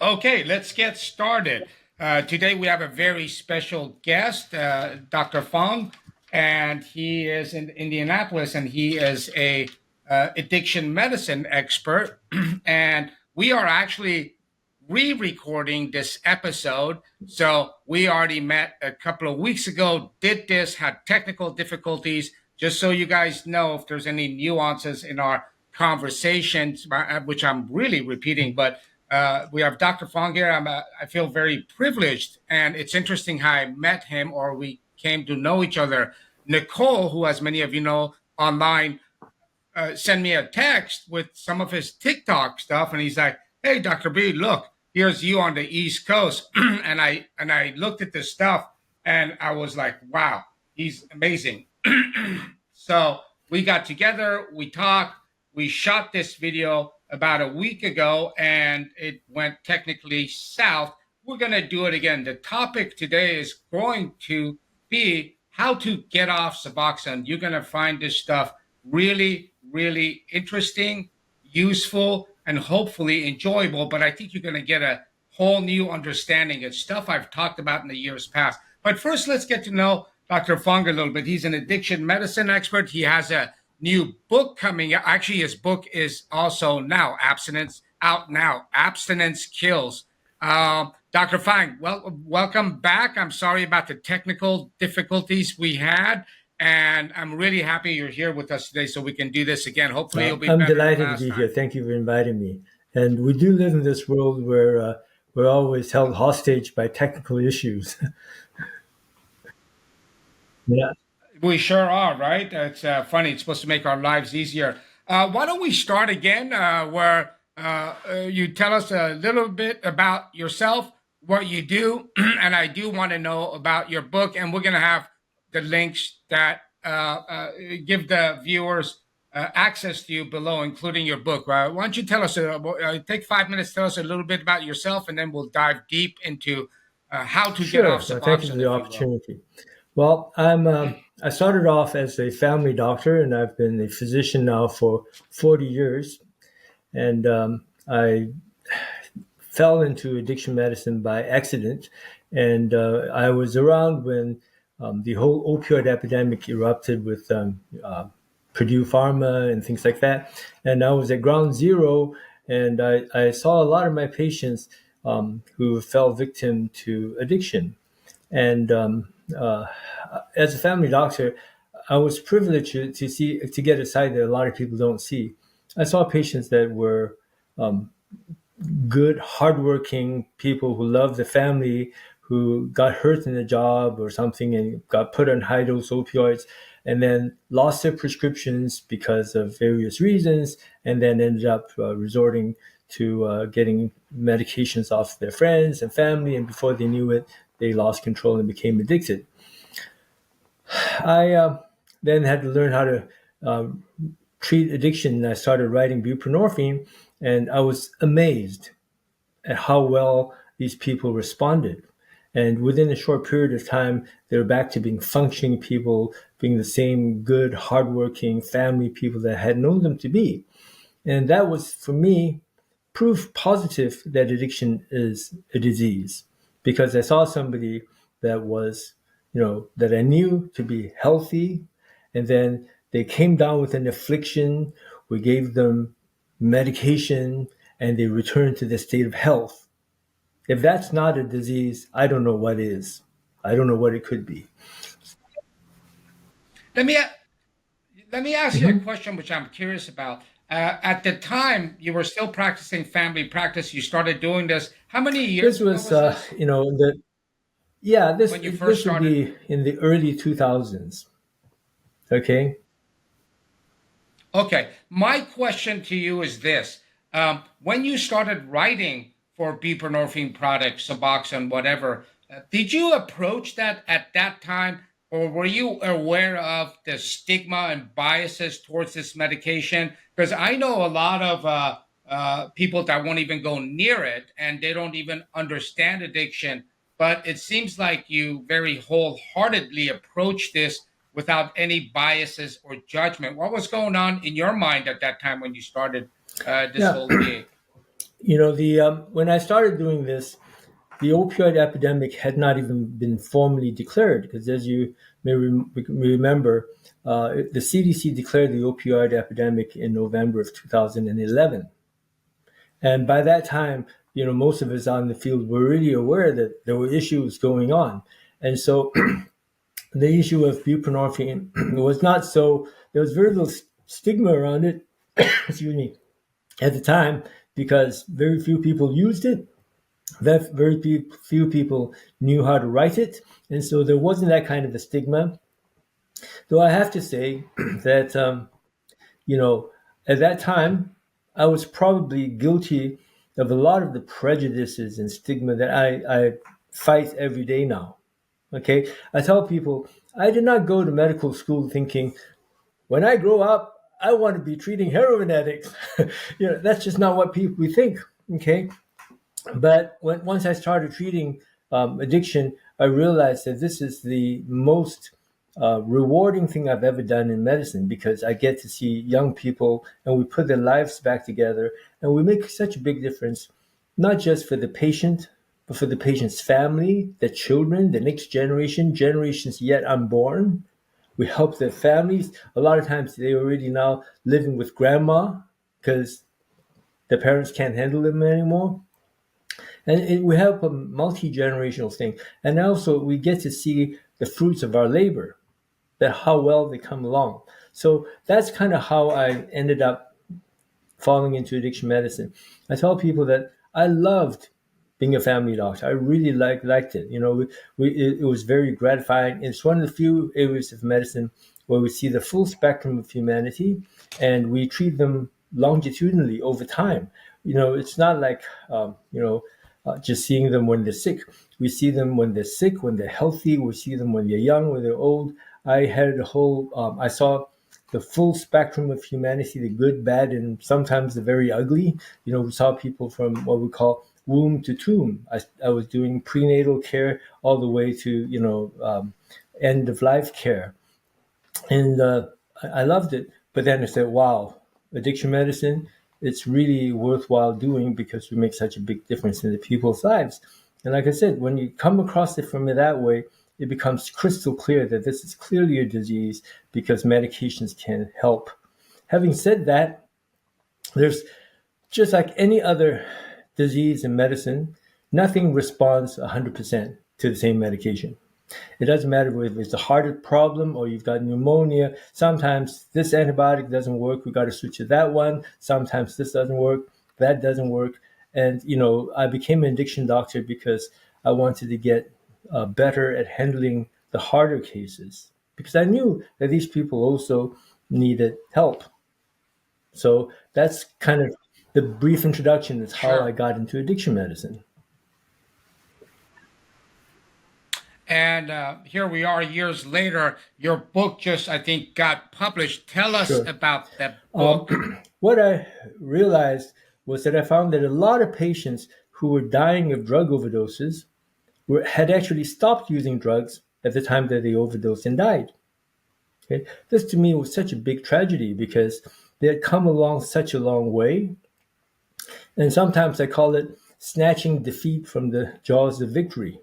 Okay, let's get started. Today we have a very special guest, Dr. Feng, and he is in Indianapolis, and he is a addiction medicine expert. And we are actually re-recording this episode. So we already met a couple of weeks ago, did this, had technical difficulties. Just so you guys know, if there's any nuances in our conversations, which I'm really repeating, but we have Dr. Fong here. I feel very privileged, and it's interesting how I met him, or we came to know each other. Nicole, who, as many of you know, online, sent me a text with some of his TikTok stuff, and he's like, "Hey, Dr. B, look, here's you on the East Coast," and I looked at this stuff, and I was like, "Wow, he's amazing." So we got together, we talked, we shot this video about a week ago, and it went technically south. We're going to do it again. The topic today is going to be how to get off Suboxone. You're going to find this stuff really, really interesting, useful, and hopefully enjoyable. But I think you're going to get a whole new understanding. It's stuff I've talked about in the years past. But first, let's get to know Dr. Fung a little bit. He's an addiction medicine expert. He has a new book coming out. Actually, his book is also now out now. Abstinence Kills. Dr. Fang, welcome back. I'm sorry about the technical difficulties we had, and I'm really happy you're here with us today so we can do this again. Hopefully you'll be better. I'm delighted to be here. Thank you for inviting me. And we do live in this world where we're always held hostage by technical issues. Yeah. We sure are, right? It's funny. It's supposed to make our lives easier. Why don't we start again where you tell us a little bit about yourself, what you do, and I do want to know about your book, and we're going to have the links that give the viewers access to you below, including your book. Why don't you tell us, take 5 minutes, tell us a little bit about yourself, and then we'll dive deep into how to get off Suboxone. Thank you for the opportunity. Well, I started off as a family doctor, and I've been a physician now for 40 years. And I fell into addiction medicine by accident. And I was around when the whole opioid epidemic erupted with Purdue Pharma and things like that. And I was at ground zero, and I saw a lot of my patients who fell victim to addiction. And as a family doctor, I was privileged to get a side that a lot of people don't see. I saw patients that were good, hardworking people who loved the family, who got hurt in a job or something and got put on high-dose opioids, and then lost their prescriptions because of various reasons, and then ended up resorting to getting medications off their friends and family, and before they knew it, they lost control and became addicted. I then had to learn how to treat addiction, and I started writing buprenorphine, and I was amazed at how well these people responded. And within a short period of time, they were back to being functioning people, being the same good, hardworking family people that I had known them to be. And that was, for me, proof positive that addiction is a disease, because I saw somebody that was, that I knew to be healthy, and then they came down with an affliction. We gave them medication, and they returned to the state of health. If that's not a disease, I don't know what is. I don't know what it could be. Let me ask you a question, which I'm curious about. At the time, you were still practicing family practice. You started doing this. How many years? This was, this would be in the early 2000s. Okay. Okay. My question to you is this. When you started writing for buprenorphine products, Suboxone, whatever, did you approach that at that time, or were you aware of the stigma and biases towards this medication? Because I know a lot of people that won't even go near it, and they don't even understand addiction. But it seems like you very wholeheartedly approach this without any biases or judgment. What was going on in your mind at that time when you started this whole gig? The when I started doing this, the opioid epidemic had not even been formally declared because, as you may remember, the CDC declared the opioid epidemic in November of 2011. And by that time, most of us on the field were really aware that there were issues going on. And so the issue of buprenorphine was not so, there was very little stigma around it, excuse me, at the time because very few people used it. Very few people knew how to write it. And so there wasn't that kind of a stigma. Though I have to say that, you know, at that time, I was probably guilty of a lot of the prejudices and stigma that I fight every day now. Okay. I tell people I did not go to medical school thinking when I grow up, I want to be treating heroin addicts. That's just not what people we think. Okay. But once I started treating addiction, I realized that this is the most rewarding thing I've ever done in medicine because I get to see young people and we put their lives back together and we make such a big difference, not just for the patient, but for the patient's family, the children, the next generation, generations yet unborn. We help their families. A lot of times they're already now living with grandma because the parents can't handle them anymore. And we have a multi-generational thing. And also we get to see the fruits of our labor, that how well they come along. So that's kind of how I ended up falling into addiction medicine. I tell people that I loved being a family doctor. I really liked it. It was very gratifying. It's one of the few areas of medicine where we see the full spectrum of humanity and we treat them longitudinally over time. It's not like, just seeing them when they're sick. We see them when they're sick, when they're healthy. We see them when they're young, when they're old. I saw the full spectrum of humanity, the good, bad, and sometimes the very ugly. We saw people from what we call womb to tomb. I was doing prenatal care all the way to, end of life care. And I loved it. But then I said, wow, addiction medicine, it's really worthwhile doing because we make such a big difference in the people's lives. And like I said, when you come across it from it that way, it becomes crystal clear that this is clearly a disease because medications can help. Having said that, there's just like any other disease in medicine, nothing responds 100% to the same medication. It doesn't matter if it's a heart problem or you've got pneumonia. Sometimes this antibiotic doesn't work. We got to switch to that one. Sometimes this doesn't work. That doesn't work. And, I became an addiction doctor because I wanted to get better at handling the harder cases because I knew that these people also needed help. So that's kind of the brief introduction. Is how I Sure. got into addiction medicine. And here we are years later. Your book just, I think, got published. Tell us Sure. about that book. What I realized was that I found that a lot of patients who were dying of drug overdoses had actually stopped using drugs at the time that they overdosed and died. Okay? This to me was such a big tragedy because they had come along such a long way. And sometimes I call it snatching defeat from the jaws of victory,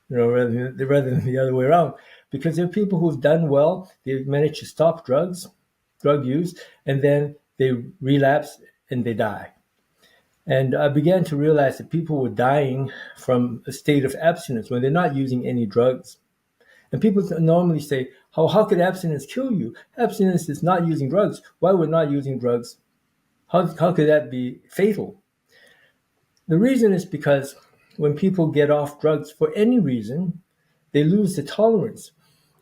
rather than the other way around. Because there are people who've done well, they've managed to stop drug use, and then they relapse and they die. And I began to realize that people were dying from a state of abstinence when they're not using any drugs. And people normally say, how could abstinence kill you? Abstinence is not using drugs. Why we're not using drugs? How could that be fatal? The reason is because when people get off drugs for any reason, they lose the tolerance.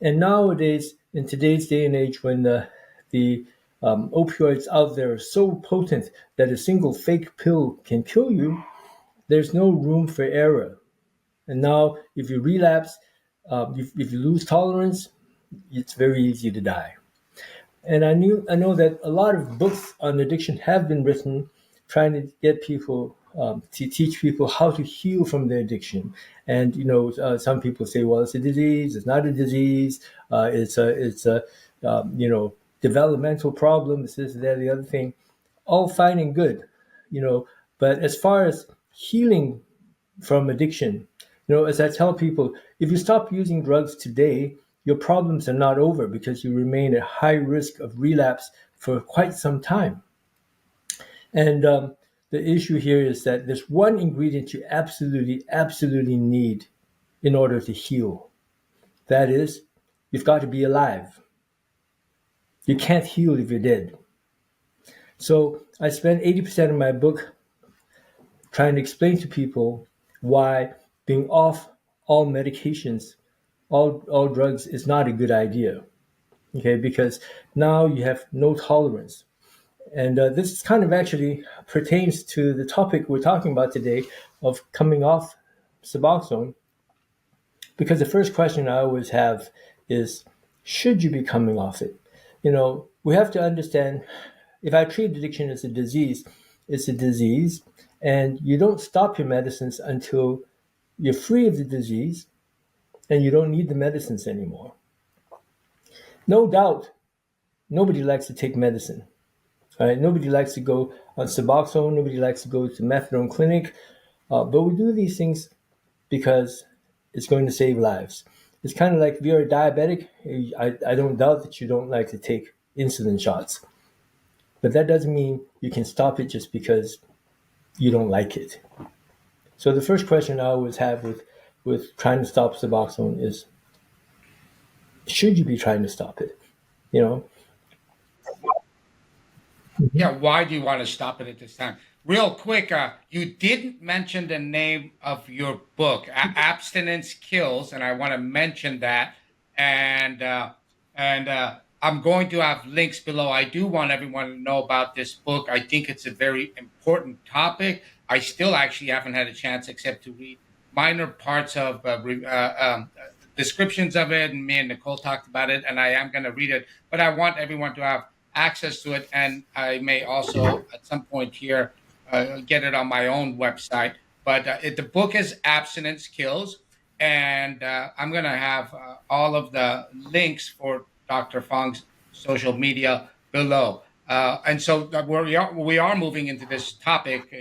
And nowadays, in today's day and age, when the opioids out there are so potent that a single fake pill can kill you, there's no room for error. And now, if you relapse, if you lose tolerance, it's very easy to die. And I know that a lot of books on addiction have been written, trying to get people to teach people how to heal from their addiction. And some people say, well, it's a disease. It's not a disease. It's a developmental problem. This, that, the other thing. All fine and good. You know, But as far as healing from addiction, as I tell people, if you stop using drugs today, your problems are not over because you remain at high risk of relapse for quite some time. And the issue here is that there's one ingredient you absolutely, absolutely need in order to heal. That is, you've got to be alive. You can't heal if you're dead. So I spent 80% of my book trying to explain to people why being off all medications, all drugs is not a good idea. Okay, because now you have no tolerance. And this kind of actually pertains to the topic we're talking about today of coming off Suboxone. Because the first question I always have is, should you be coming off it? We have to understand, if I treat addiction as a disease, it's a disease, and you don't stop your medicines until you're free of the disease and you don't need the medicines anymore. No doubt, nobody likes to take medicine. Right? Nobody likes to go on Suboxone. Nobody likes to go to methadone clinic. But we do these things because it's going to save lives. It's kind of like if you're a diabetic, I don't doubt that you don't like to take insulin shots. But that doesn't mean you can stop it just because you don't like it. So the first question I always have with trying to stop Suboxone is, should you be trying to stop it? Yeah, why do you want to stop it at this time? Real quick, you didn't mention the name of your book, Abstinence Kills, and I want to mention that. And I'm going to have links below. I do want everyone to know about this book. I think it's a very important topic. I still actually haven't had a chance except to read minor parts of descriptions of it, and me and Nicole talked about it, and I am going to read it. But I want everyone to have access to it, and I may also at some point here get it on my own website. But the book is Abstinence Kills, and I'm going to have all of the links for Dr. Feng's social media below. And so we are moving into this topic,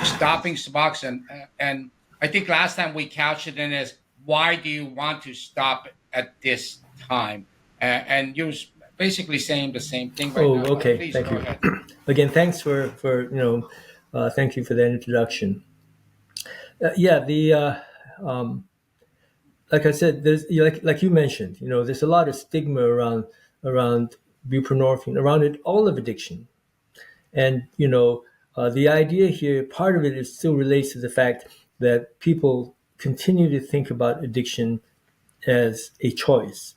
stopping Suboxone. And I think last time we couched it in as, why do you want to stop at this time? And you're basically saying the same thing right now. Okay. Please, Thank you. ahead. Again, thanks for thank you for that introduction. Like I said, there's like you mentioned, there's a lot of stigma around buprenorphine, around it, all of addiction, and the idea here, part of it is still relates to the fact that people continue to think about addiction as a choice.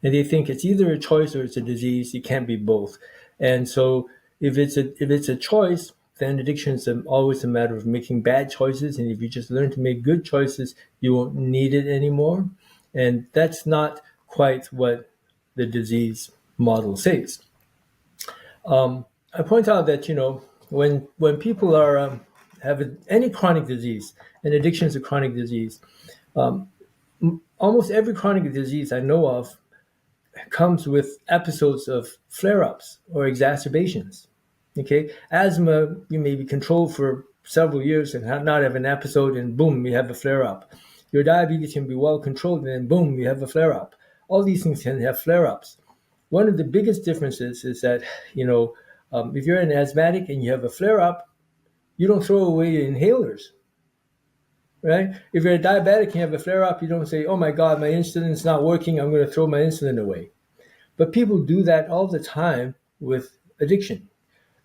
And they think it's either a choice or it's a disease. It can't be both. And so if it's a choice, then addiction is always a matter of making bad choices. And if you just learn to make good choices, you won't need it anymore. And that's not quite what the disease model says. I point out that, when people are have any chronic disease, and addiction is a chronic disease, almost every chronic disease I know of comes with episodes of flare-ups or exacerbations. Okay, asthma, you may be controlled for several years and not have an episode, and boom, you have a flare-up. Your diabetes can be well controlled, and then boom, you have a flare-up. All these things can have flare-ups. One of the biggest differences is that, if you're an asthmatic and you have a flare-up, you don't throw away your inhalers, right? If you're a diabetic and you have a flare-up, you don't say, oh my God, my insulin's not working, I'm going to throw my insulin away. But people do that all the time with addiction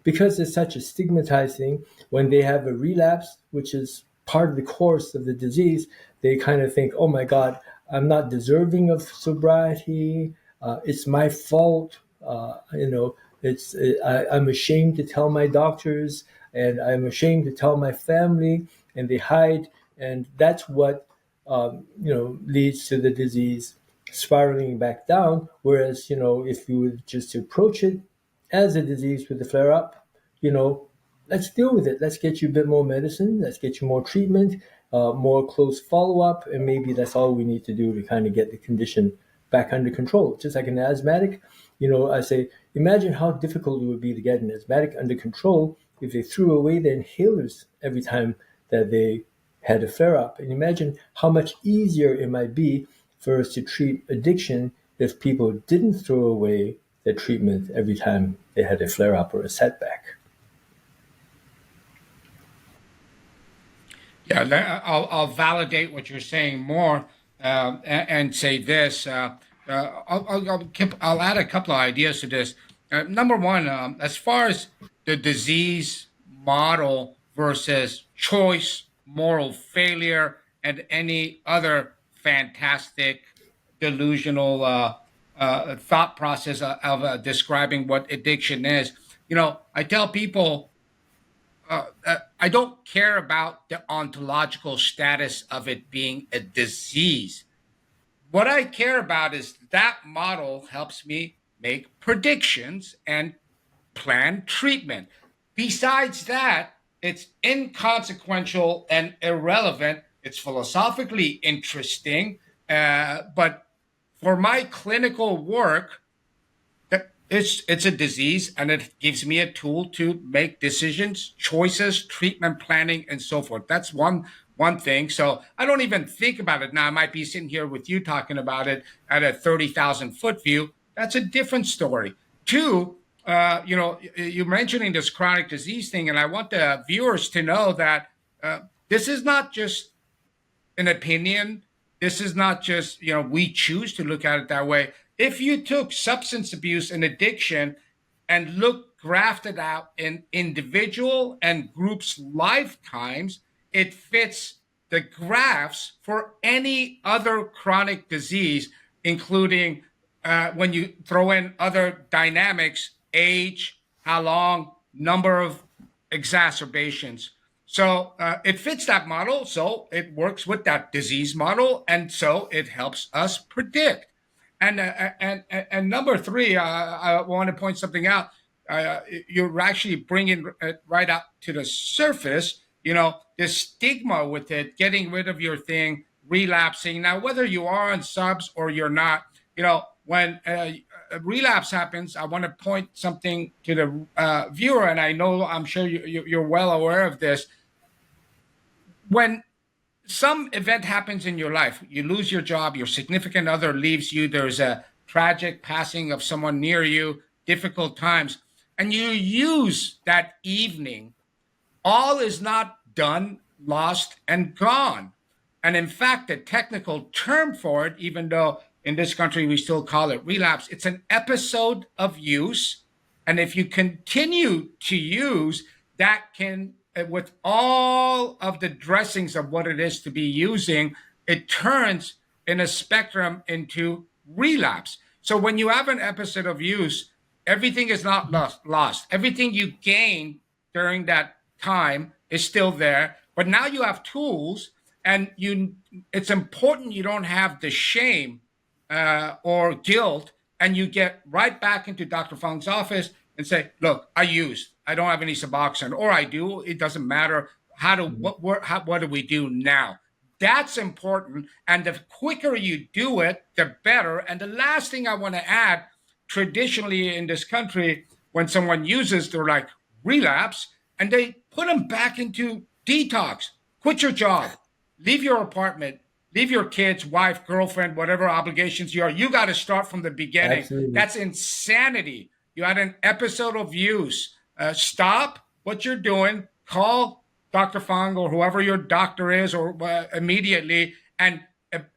because it's such a stigmatized thing. When they have a relapse, which is part of the course of the disease, they kind of think, oh my God, I'm not deserving of sobriety. It's my fault. I'm ashamed to tell my doctors, and I'm ashamed to tell my family, and they hide. And that's what leads to the disease spiraling back down. Whereas, if you would just approach it as a disease with a flare up, let's deal with it. Let's get you a bit more medicine. Let's get you more treatment, more close follow up. And maybe that's all we need to do to kind of get the condition back under control. Just like an asthmatic, I say, imagine how difficult it would be to get an asthmatic under control if they threw away the inhalers every time that they had a flare up. And imagine how much easier it might be for us to treat addiction if people didn't throw away their treatment every time they had a flare up or a setback. Yeah, I'll validate what you're saying more and say this. I'll add a couple of ideas to this. Number one, as far as the disease model versus choice, moral failure, and any other fantastic delusional thought process of describing what addiction is. I tell people I don't care about the ontological status of it being a disease. What I care about is that model helps me make predictions and plan treatment. Besides that, it's inconsequential and irrelevant. It's philosophically interesting, but for my clinical work, it's a disease, and it gives me a tool to make decisions, choices, treatment planning, and so forth. That's one thing. So I don't even think about it now. I might be sitting here with you talking about it at a 30,000-foot view. That's a different story. Two, you're mentioning this chronic disease thing, and I want the viewers to know that this is not just an opinion. This is not just, we choose to look at it that way. If you took substance abuse and addiction and grafted out in individual and groups' lifetimes, it fits the graphs for any other chronic disease, including when you throw in other dynamics, age, how long, number of exacerbations. So it fits that model, so it works with that disease model, and so it helps us predict. And number three, I want to point something out. You're actually bringing it right up to the surface. The stigma with it, getting rid of your thing, relapsing. Now, whether you are on subs or you're not, when a relapse happens, I want to point something to the viewer, and I'm sure you're well aware of this. When some event happens in your life, you lose your job, your significant other leaves you, there's a tragic passing of someone near you, difficult times, and you use that evening, all is not done, lost, and gone. And in fact, the technical term for it, even though in this country we still call it relapse, it's an episode of use. And if you continue to use, that can, with all of the dressings of what it is to be using, it turns in a spectrum into relapse. So when you have an episode of use, everything is not lost. Everything you gained during that time is still there, but now you have tools, and it's important you don't have the shame or guilt, and you get right back into Dr. Feng's office and say, look, I don't have any Suboxone, or I do, it doesn't matter. What do we do now? That's important. And the quicker you do it, the better. And the last thing I want to add, traditionally in this country, when someone uses, they're like relapse, and they put them back into detox. Quit your job, leave your apartment, leave your kids, wife, girlfriend, whatever obligations you are. You got to start from the beginning. Absolutely. That's insanity. You had an episode of use. Stop what you're doing. Call Dr. Feng or whoever your doctor is, or immediately, and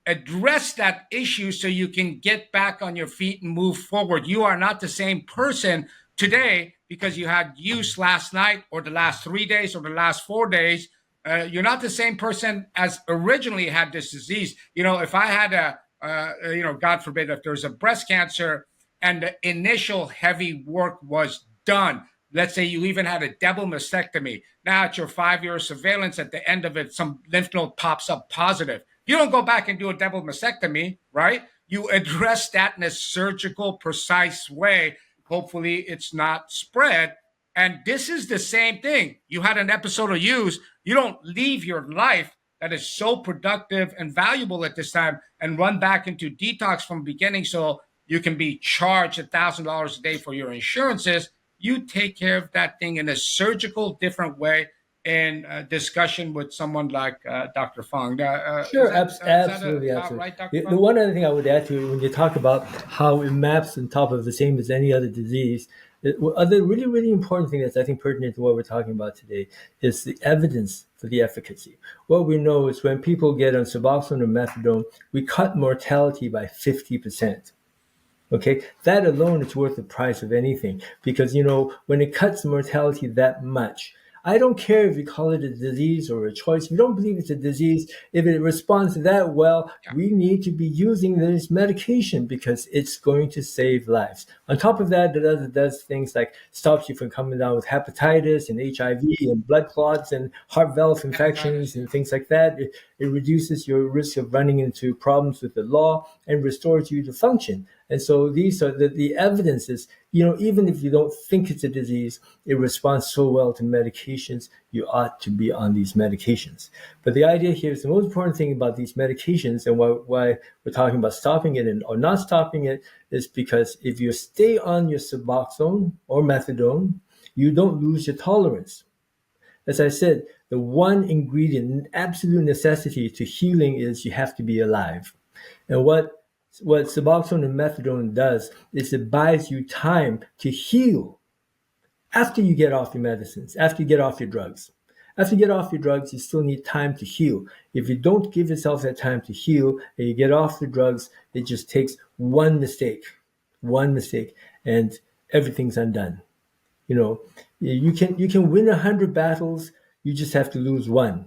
address that issue so you can get back on your feet and move forward. You are not the same person today because you had use last night or the last 3 days or the last 4 days. You're not the same person as originally had this disease. If I had God forbid, if there's a breast cancer and the initial heavy work was done, let's say you even had a double mastectomy. Now at your 5-year surveillance, at the end of it, some lymph node pops up positive. You don't go back and do a double mastectomy, right? You address that in a surgical, precise way. Hopefully it's not spread. And this is the same thing. You had an episode of use. You don't leave your life that is so productive and valuable at this time and run back into detox from the beginning so you can be charged $1,000 a day for your insurances. you take care of that thing in a surgical, different way in discussion with someone like Dr. Fong. Sure, Is that absolutely, about absolutely. right, Dr. The Fong? one other thing I would add to it, when you talk about how it maps on top of the same as any other disease, other really, really important thing that's I think pertinent to what we're talking about today is the evidence for the efficacy. What we know is when people get on Suboxone or methadone, we cut mortality by 50%. Okay, that alone is worth the price of anything because when it cuts mortality that much, I don't care if you call it a disease or a choice. If you don't believe it's a disease, if it responds that well, Yeah, we need to be using this medication because it's going to save lives. On top of that, it does things like stops you from coming down with hepatitis and HIV and blood clots and heart valve hepatitis. infections Yeah. and things like that. It reduces your risk of running into problems with the law and restores you to function. And so these are the evidence is, even if you don't think it's a disease, it responds so well to medications, you ought to be on these medications. But the idea here is the most important thing about these medications and why we're talking about stopping it or not stopping it is because if you stay on your Suboxone or methadone, you don't lose your tolerance. As I said, the one ingredient, absolute necessity to healing is you have to be alive. And what Suboxone and methadone does is it buys you time to heal after you get off your medicines, after you get off your drugs. After you get off your drugs, you still need time to heal. If you don't give yourself that time to heal and you get off the drugs, it just takes one mistake, and everything's undone. You know, you can win 100 battles, you just have to lose one.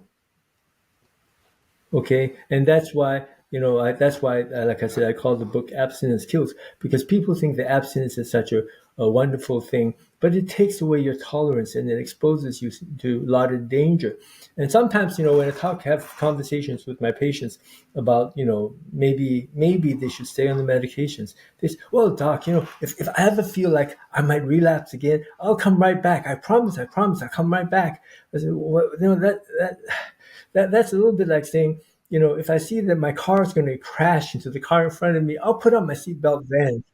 Okay, and that's why like I said, I call the book Abstinence Kills, because people think that abstinence is such a wonderful thing, but it takes away your tolerance and it exposes you to a lot of danger. And sometimes, when have conversations with my patients about, maybe they should stay on the medications, they say, well, doc, if I ever feel like I might relapse again, I'll come right back. I promise, I'll come right back. I said, well, that's a little bit like saying, if I see that my car is going to crash into the car in front of me, I'll put on my seatbelt then.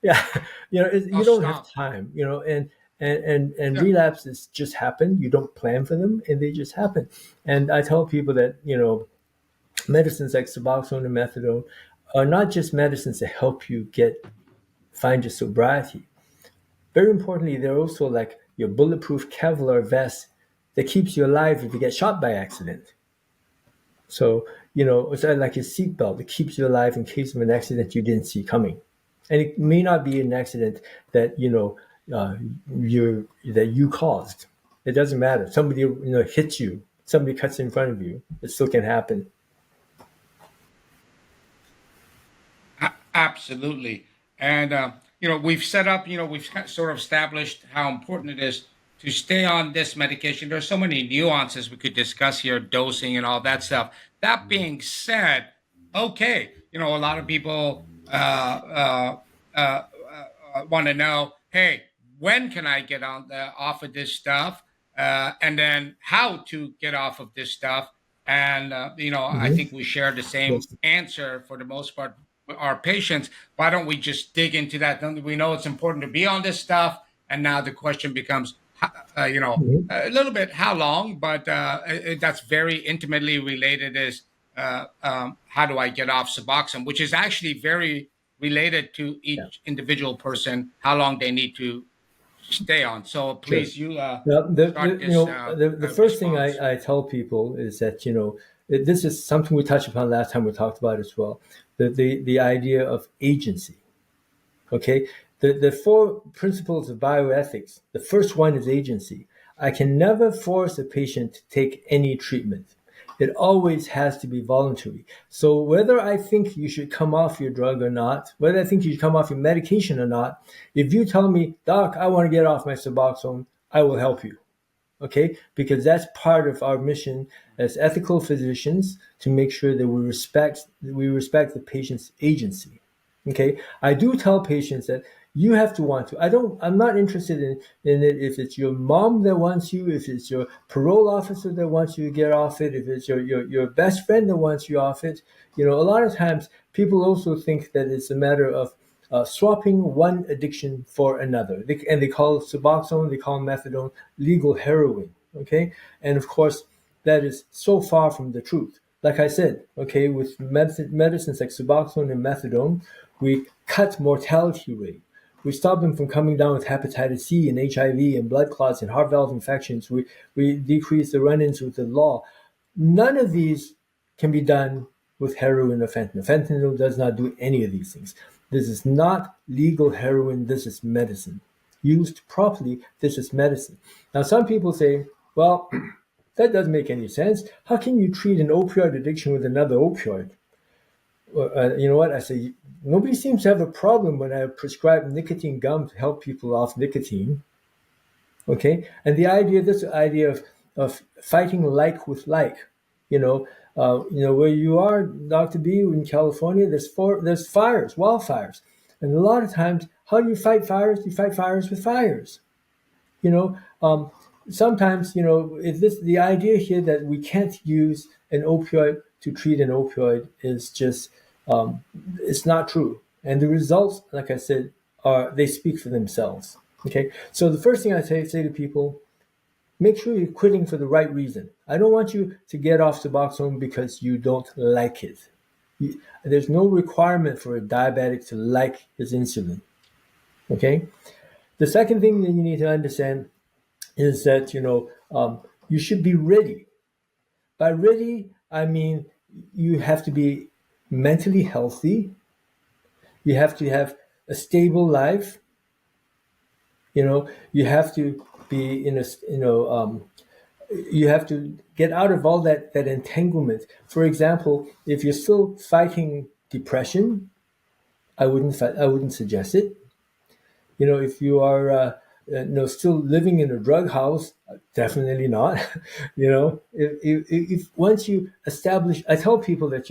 Yeah, you I'll don't have stop. time, and Yeah. relapses just happen. You don't plan for them, and they just happen. And I tell people that medicines like Suboxone and methadone are not just medicines that help you find your sobriety. Very importantly, they're also like your bulletproof Kevlar vest that keeps you alive if you get shot by accident. So, it's like a seatbelt that keeps you alive in case of an accident you didn't see coming. And it may not be an accident that, you caused. It doesn't matter. Somebody, hits you, somebody cuts in front of you. It still can happen. Absolutely. And, we've set up, we've sort of established how important it is to stay on this medication. There's so many nuances we could discuss here, dosing and all that stuff. That being said, okay, a lot of people want to know, hey, when can I get off of this stuff? And then how to get off of this stuff. And, I Hmm. think we share the same Yes. answer for the most part with our patients. Why don't we just dig into that? We know it's important to be on this stuff. And now the question becomes, Hmm. a little bit how long, but that's very intimately related is how do I get off Suboxone, which is actually very related to Yeah. each individual person, how long they need to stay on. So Sure. please, you Now, start this the first thing response. I tell people is that, this is something we touched upon last time we talked about as well, the idea of agency. Okay, the four principles of bioethics. The first one is agency. I can never force a patient to take any treatment. It always has to be voluntary. So whether I think you should come off your drug or not, whether I think you should come off your medication or not, if you tell me, Doc, I want to get off my Suboxone, I will help you. Okay, because that's part of our mission as ethical physicians to make sure that we respect the patient's agency. Okay, I do tell patients that you have to want to. I'm not interested in it if it's your mom that wants you, if it's your parole officer that wants you to get off it, if it's your best friend that wants you off it. A lot of times people also think that it's a matter swapping one addiction for another. And they call Suboxone, they call methadone legal heroin. Okay, and of course that is so far from the truth. Like I said, okay, with medicines like Suboxone and methadone, we cut mortality rate. We stop them from coming down with hepatitis C and HIV and blood clots and heart valve infections. We decrease the run-ins with the law. None of these can be done with heroin or fentanyl. Fentanyl does not do any of these things. This is not legal heroin. This is medicine. Used properly, this is medicine. Now, some people say, well, that doesn't make any sense. How can you treat an opioid addiction with another opioid? You know what? I say, nobody seems to have a problem when I prescribe nicotine gum to help people off nicotine. Okay? And this idea of fighting like with like, where you are, Dr. B, in California, there's fires, wildfires. And a lot of times, how do you fight fires? You fight fires with fires. Sometimes, the idea here that we can't use an opioid to treat an opioid is just, it's not true. And the results, like I said, they speak for themselves. Okay. So the first thing I say to people, make sure you're quitting for the right reason. I don't want you to get off Suboxone because you don't like it. There's no requirement for a diabetic to like his insulin. Okay. The second thing that you need to understand is that, you should be ready. By ready, I mean you have to be mentally healthy. You have to have a stable life. You have to be you have to get out of all that entanglement. For example, if you're still fighting depression, I wouldn't suggest it. If you are still living in a drug house, definitely not. If once you establish, I tell people that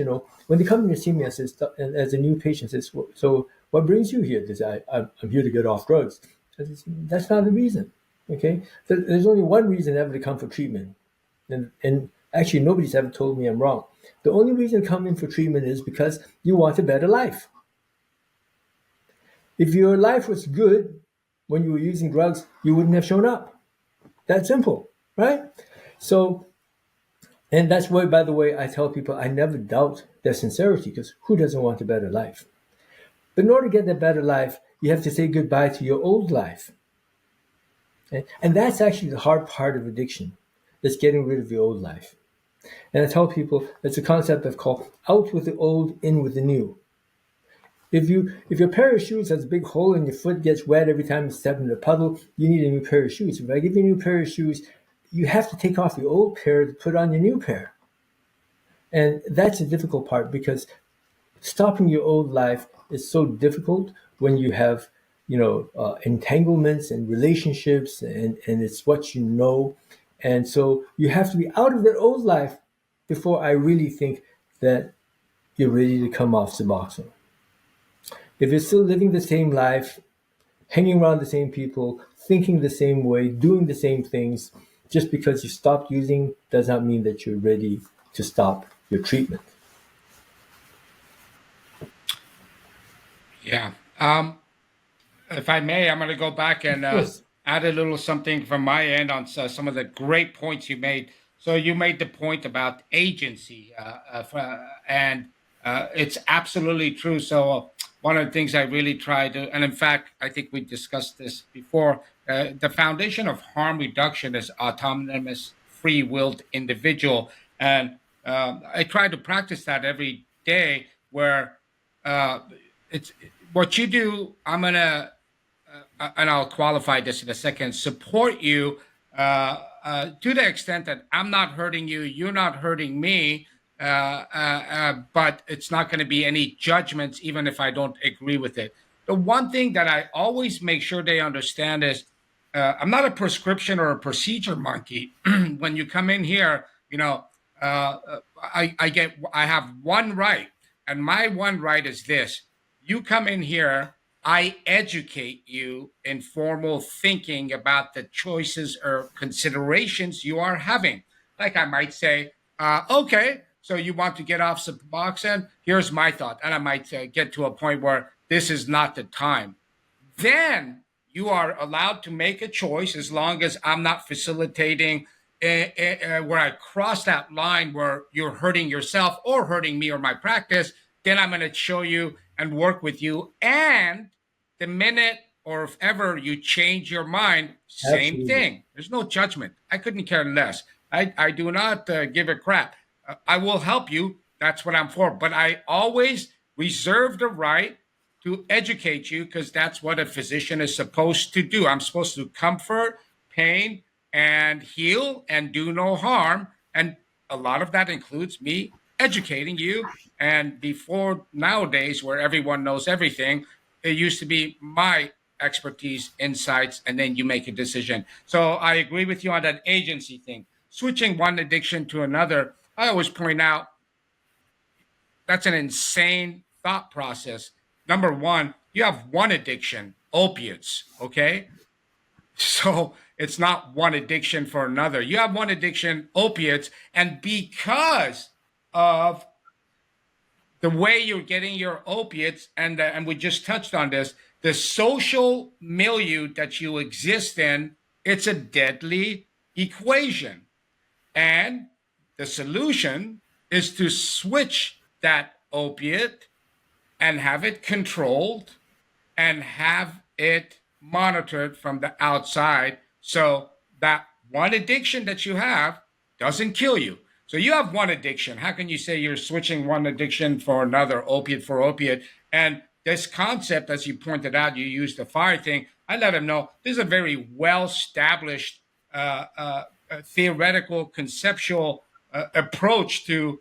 when they come to see me as a new patient, says, so what brings you here? They say, I'm here to get off drugs. That's not the reason. Okay, there's only one reason ever to come for treatment, and actually nobody's ever told me I'm wrong. The only reason to come in for treatment is because you want a better life. If your life was good when you were using drugs, you wouldn't have shown up. That simple, right? So, and that's why, by the way, I tell people I never doubt their sincerity, because who doesn't want a better life? But in order to get that better life, you have to say goodbye to your old life. Okay? And that's actually the hard part of addiction, is getting rid of the old life. And I tell people it's a concept I've called out with the old, in with the new. If your pair of shoes has a big hole and your foot gets wet every time you step in a puddle, you need a new pair of shoes. If I give you a new pair of shoes, you have to take off your old pair to put on your new pair. And that's the difficult part, because stopping your old life is so difficult when you have, entanglements and relationships, and it's what you know. And so you have to be out of that old life before I really think that you're ready to come off Suboxone. If you're still living the same life, hanging around the same people, thinking the same way, doing the same things, just because you stopped using does not mean that you're ready to stop your treatment. Yeah. If I may, I'm going to go back and add a little something from my end on some of the great points you made. So you made the point about agency, and it's absolutely true. So one of the things I really try to, and in fact, I think we discussed this before, the foundation of harm reduction is autonomous, free-willed individual. And I try to practice that every day, where it's what you do. I'm going to, and I'll qualify this in a second, support you to the extent that I'm not hurting you, you're not hurting me, but it's not going to be any judgments, even if I don't agree with it. The one thing that I always make sure they understand is I'm not a prescription or a procedure monkey. When you come in here, I have one right, and my one right is this: you come in here, I educate you in formal thinking about the choices or considerations you are having. Like I might say, okay, so you want to get off Suboxone? Here's my thought. And I might get to a point where this is not the time. Then you are allowed to make a choice as long as I'm not facilitating where I cross that line where you're hurting yourself or hurting me or my practice. Then I'm going to show you and work with you. And the minute or if ever you change your mind, same Absolutely. thing. There's no judgment. I couldn't care less. I do not give a crap. I will help you. That's what I'm for. But I always reserve the right to educate you because that's what a physician is supposed to do. I'm supposed to comfort, pain, and heal and do no harm. And a lot of that includes me educating you. And before nowadays, where everyone knows everything, it used to be my expertise, insights, and then you make a decision. So I agree with you on that agency thing. Switching one addiction to another, I always point out that's an insane thought process. Number one, you have one addiction, opiates, okay? So it's not one addiction for another. You have one addiction, opiates, and because of the way you're getting your opiates, and we just touched on this, the social milieu that you exist in, it's a deadly equation. And the solution is to switch that opiate and have it controlled and have it monitored from the outside so that one addiction that you have doesn't kill you. So you have one addiction. How can you say you're switching one addiction for another, opiate for opiate? And this concept, as you pointed out, you used the fire thing. I let them know this is a very well-established theoretical, conceptual approach to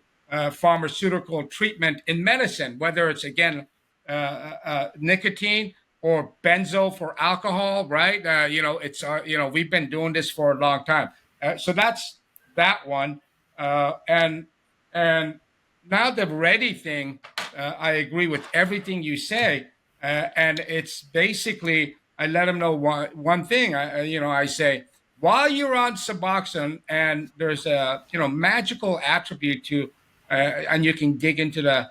pharmaceutical treatment in medicine, whether it's, again, nicotine or benzo for alcohol, right? We've been doing this for a long time. So that's that one. And now the ready thing, I agree with everything you say. And it's basically, I let them know one thing. I say, while you're on Suboxone, and there's a magical attribute to, and you can dig into the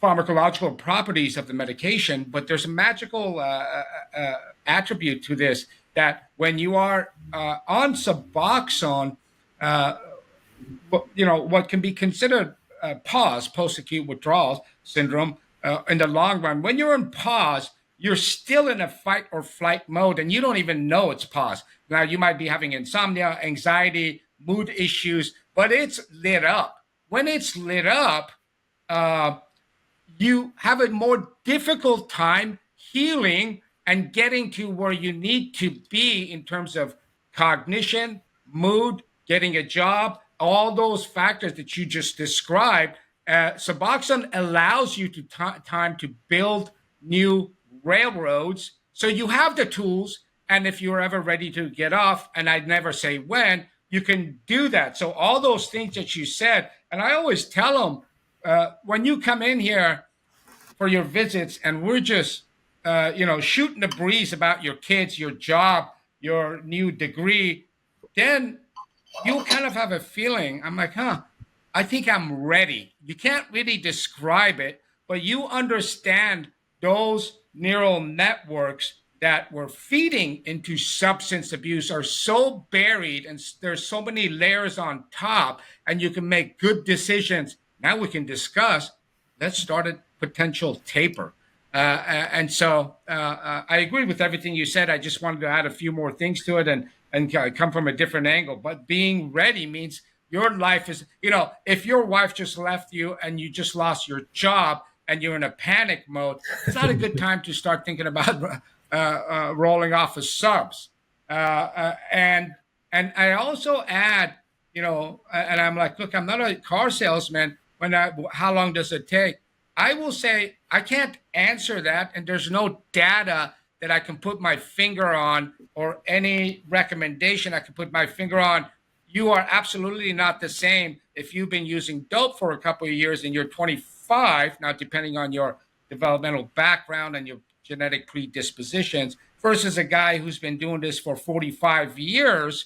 pharmacological properties of the medication, but there's a magical attribute to this that when you are on Suboxone, what can be considered pause, post-acute withdrawal syndrome, in the long run, when you're in pause, you're still in a fight or flight mode and you don't even know it's pause. Now, you might be having insomnia, anxiety, mood issues, but it's lit up. When it's lit up, you have a more difficult time healing and getting to where you need to be in terms of cognition, mood, getting a job, all those factors that you just described. Suboxone allows you to time to build new railroads. So you have the tools. And if you're ever ready to get off, and I'd never say when, you can do that. So all those things that you said, and I always tell them, when you come in here for your visits and we're just, shooting the breeze about your kids, your job, your new degree, then you'll kind of have a feeling. I'm like, I think I'm ready. You can't really describe it, but you understand those neural networks that we're feeding into substance abuse are so buried and there's so many layers on top, and you can make good decisions. Now we can discuss, let's start a potential taper. And so I agree with everything you said. I just wanted to add a few more things to it and come from a different angle. But being ready means your life is, if your wife just left you and you just lost your job and you're in a panic mode, it's not a good time to start thinking about rolling off of subs. And I also add, and I'm like, look, I'm not a car salesman. How long does it take? I will say I can't answer that, and there's no data that I can put my finger on or any recommendation I can put my finger on. You are absolutely not the same if you've been using dope for a couple of years and you're 25, now depending on your developmental background and your genetic predispositions, versus a guy who's been doing this for 45 years.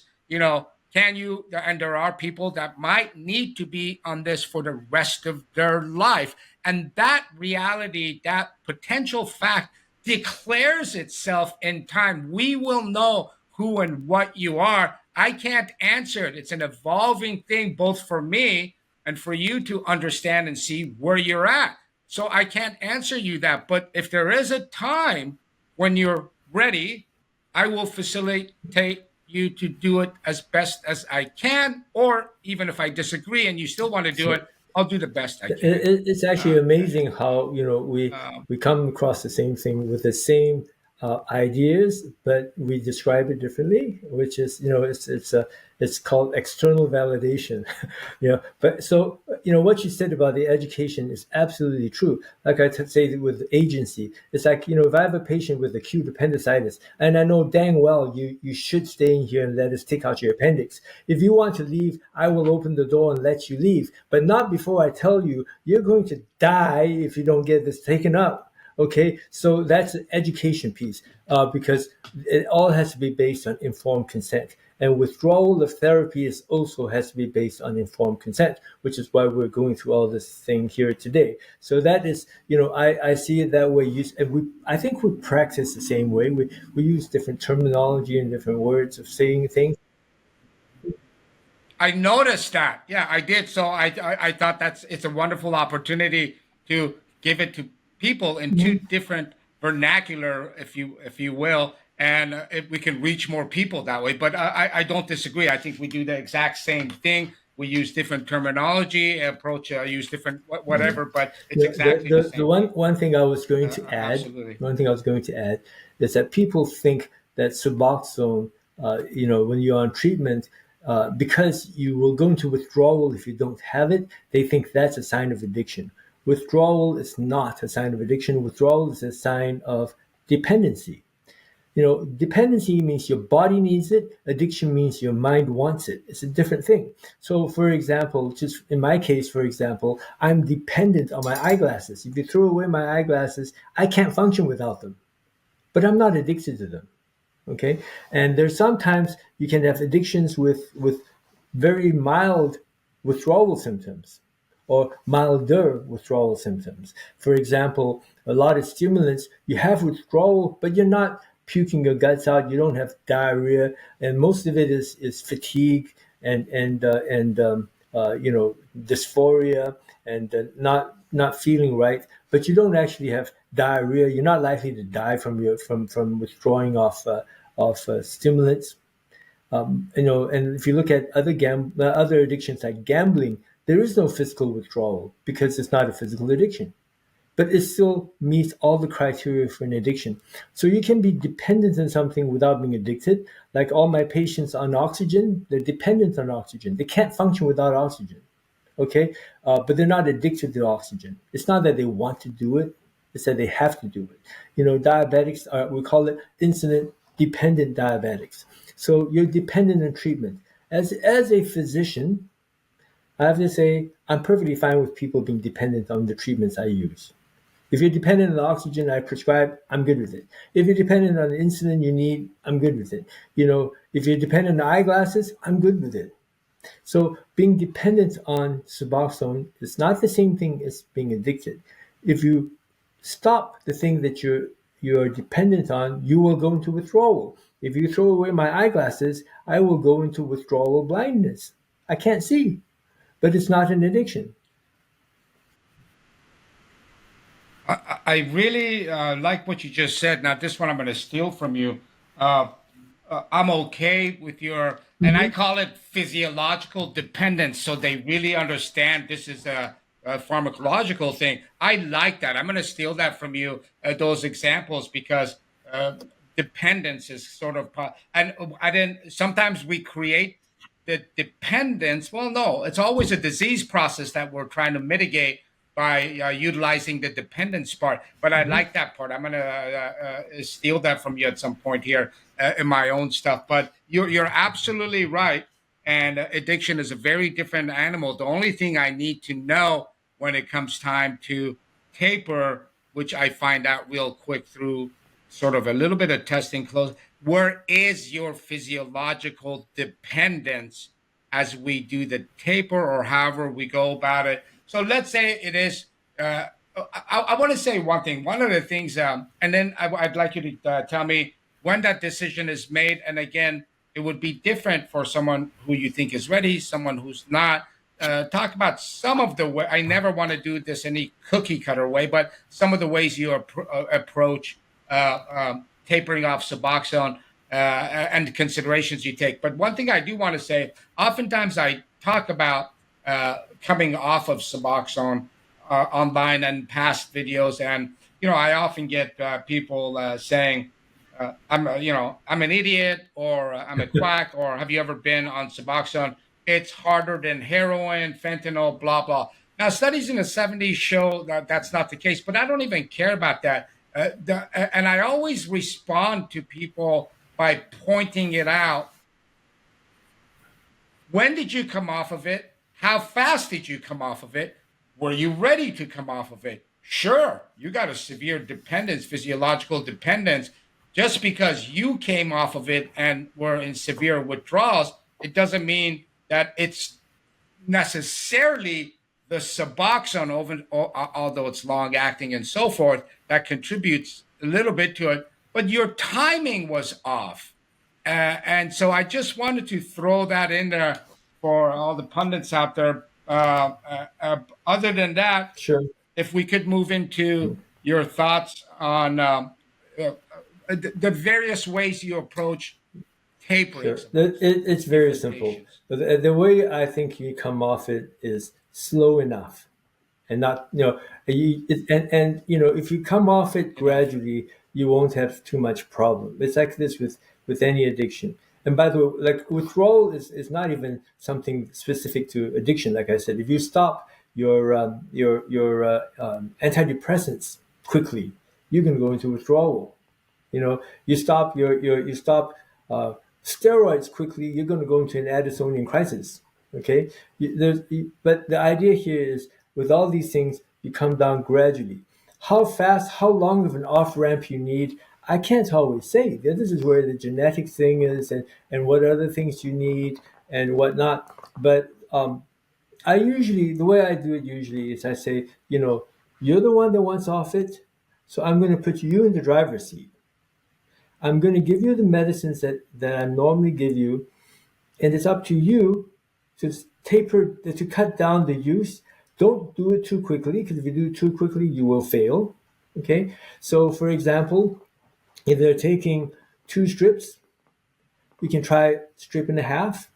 Can you, and there are people that might need to be on this for the rest of their life. And that reality, that potential fact declares itself in time. We will know who and what you are. I can't answer it. It's an evolving thing, both for me and for you to understand and see where you're at. So I can't answer you that. But if there is a time when you're ready, I will facilitate you to do it as best as I can. Or even if I disagree and you still want to do So it, I'll do the best I can. it's actually amazing how Um, we come across the same thing with the same ideas, but we describe it differently, which is it's called external validation. But so what you said about the education is absolutely true. Like say with agency, it's like if I have a patient with acute appendicitis, and I know dang well you should stay in here and let us take out your appendix. If you want to leave, I will open the door and let you leave, but not before I tell you you're going to die if you don't get this taken up. Okay, so that's an education piece, because it all has to be based on informed consent. And withdrawal of therapy is also has to be based on informed consent, which is why we're going through all this thing here today. So that is, I see it that way. I think we practice the same way. We use different terminology and different words of saying things. I noticed that. Yeah, I did. So I thought it's a wonderful opportunity to give it to people in two different vernacular, if you will, and if we can reach more people that way. But I don't disagree. I think we do the exact same thing. We use different terminology, approach, use different whatever, but it's exactly the The same thing. one thing I was going to add, Absolutely. one thing I was going to add is that people think that Suboxone, when you're on treatment, because you will go into withdrawal if you don't have it, they think that's a sign of addiction. Withdrawal is not a sign of addiction. Withdrawal is a sign of dependency. Dependency means your body needs it. Addiction means your mind wants it. It's a different thing. So, for example, just in my case, for example, I'm dependent on my eyeglasses. If you throw away my eyeglasses, I can't function without them. But I'm not addicted to them. Okay, and there's sometimes you can have addictions with very mild withdrawal symptoms or milder withdrawal symptoms. For example, a lot of stimulants, you have withdrawal, but you're not puking your guts out. You don't have diarrhea, and most of it is fatigue and dysphoria and not feeling right. But you don't actually have diarrhea. You're not likely to die from withdrawing off stimulants. And if you look at other addictions like gambling, there is no physical withdrawal because it's not a physical addiction, but it still meets all the criteria for an addiction. So you can be dependent on something without being addicted. Like all my patients on oxygen, they're dependent on oxygen. They can't function without oxygen. Okay, but they're not addicted to oxygen. It's not that they want to do it; it's that they have to do it. Diabetics we call it insulin dependent diabetics. So you're dependent on treatment. As a physician, I have to say I'm perfectly fine with people being dependent on the treatments I use. If you're dependent on the oxygen I prescribe, I'm good with it. If you're dependent on the insulin you need, I'm good with it. If you're dependent on eyeglasses, I'm good with it. So being dependent on Suboxone is not the same thing as being addicted. If you stop the thing that you're dependent on, you will go into withdrawal. If you throw away my eyeglasses, I will go into withdrawal blindness. I can't see, but it's not an addiction. I really like what you just said. Now, this one I'm going to steal from you. Uh, I'm okay with your, and I Mm-hmm. call it physiological dependence. So they really understand this is a pharmacological thing. I like that. I'm going to steal that from you, those examples, because uh, dependence is sort of, and I didn't, sometimes we create the dependence. Well, no, it's always a disease process that we're trying to mitigate by utilizing the dependence part. But I Mm-hmm. like that part. I'm going to steal that from you at some point here in my own stuff. But you're absolutely right. And addiction is a very different animal. The only thing I need to know when it comes time to taper, which I find out real quick through sort of a little bit of testing close, where is your physiological dependence as we do the taper or however we go about it? So let's say it is uh, I want to say one thing. One of the things, and then I'd like you to tell me when that decision is made. And again, it would be different for someone who you think is ready, someone who's not. Talk about some of the way. I never want to do this any cookie cutter way, but some of the ways you approach tapering off Suboxone and the considerations you take. But one thing I do want to say, oftentimes I talk about coming off of Suboxone online and past videos, and I often get people saying, I'm an idiot, or I'm a quack, or have you ever been on Suboxone? It's harder than heroin, fentanyl, blah blah. Now, studies in the '70s show that that's not the case, but I don't even care about that. And I always respond to people by pointing it out. When did you come off of it? How fast did you come off of it? Were you ready to come off of it? Sure, you got a severe dependence, physiological dependence. Just because you came off of it and were in severe withdrawals, it doesn't mean that it's necessarily the Suboxone, although it's long acting and so forth, that contributes a little bit to it. But your timing was off. And so I just wanted to throw that in there for all the pundits out there. Other than that, Sure. if we could move into your thoughts on the various ways you approach tapering Sure. some of It's very these simple. patients. The way I think you come off it is slow enough, and not if you come off it Enough. gradually, you won't have too much problem. It's like this with any addiction. And by the way, like withdrawal is not even something specific to addiction. Like I said, if you stop your antidepressants quickly, you can go into withdrawal. You stop you stop steroids quickly, you're going to go into an Addisonian crisis. Okay, but the idea here is with all these things, you come down gradually. How fast, how long of an off ramp you need, I can't always say. This is where the genetic thing is, and what other things you need and whatnot. But the way I do it usually is I say, you're the one that wants off it, so I'm going to put you in the driver's seat. I'm going to give you the medicines that I normally give you, and it's up to you to to cut down the use. Don't do it too quickly, because if you do it too quickly, you will fail. Okay? So, for example, if they're taking 2 strips, you can try strip and a half.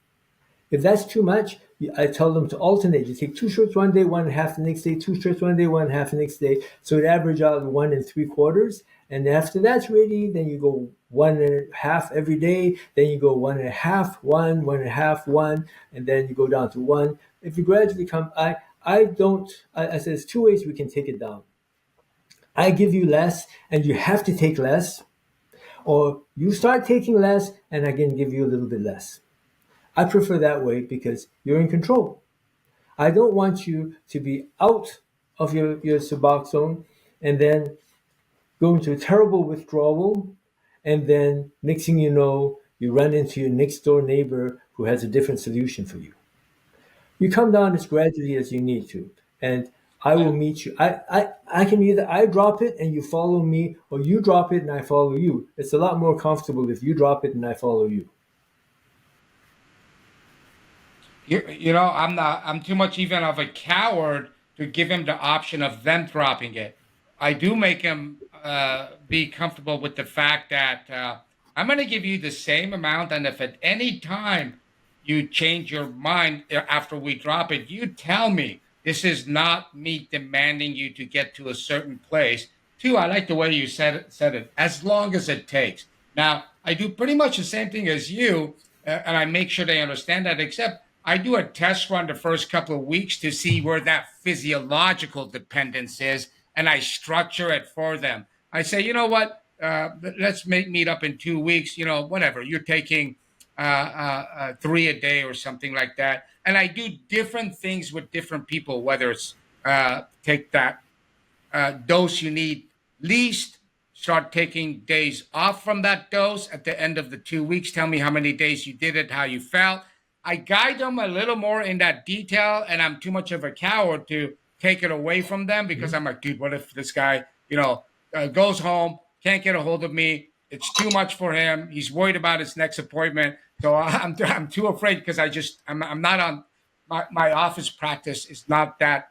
If that's too much, I tell them to alternate. You take 2 strips one day, 1.5 the next day, 2 strips one day, 1.5 the next day. So it averages out 1 3/4. And after that's ready, then you go 1.5 every day. Then you go 1.5, 1.5, 1, and then you go down to 1. If you gradually come, I don't. I said there's 2 ways we can take it down. I give you less, and you have to take less, or you start taking less, and I can give you a little bit less. I prefer that way because you're in control. I don't want you to be out of your Suboxone and then go into a terrible withdrawal, and then next thing you know, you run into your next door neighbor who has a different solution for you. You come down as gradually as you need to, and I will meet you. I can either I drop it and you follow me, or you drop it and I follow you. It's a lot more comfortable if you drop it and I follow you. I'm too much even of a coward to give him the option of them dropping it. I do make him be comfortable with the fact that I'm going to give you the same amount, and if at any time you change your mind after we drop it, you tell me. This is not me demanding you to get to a certain place. Two, I like the way you said it. As long as it takes. Now, I do pretty much the same thing as you, and I make sure they understand that. Except I do a test run the first couple of weeks to see where that physiological dependence is, and I structure it for them. I say, you know what? Let's meet up in 2 weeks. Whatever you're taking 3 a day or something like that. And I do different things with different people, whether it's take that dose you need least, start taking days off from that dose at the end of the 2 weeks. Tell me how many days you did it, how you felt. I guide them a little more in that detail, and I'm too much of a coward to take it away from them because I'm like, dude, what if this guy, goes home, can't get a hold of me? It's too much for him. He's worried about his next appointment. So I'm too afraid because I'm not on my office practice is not that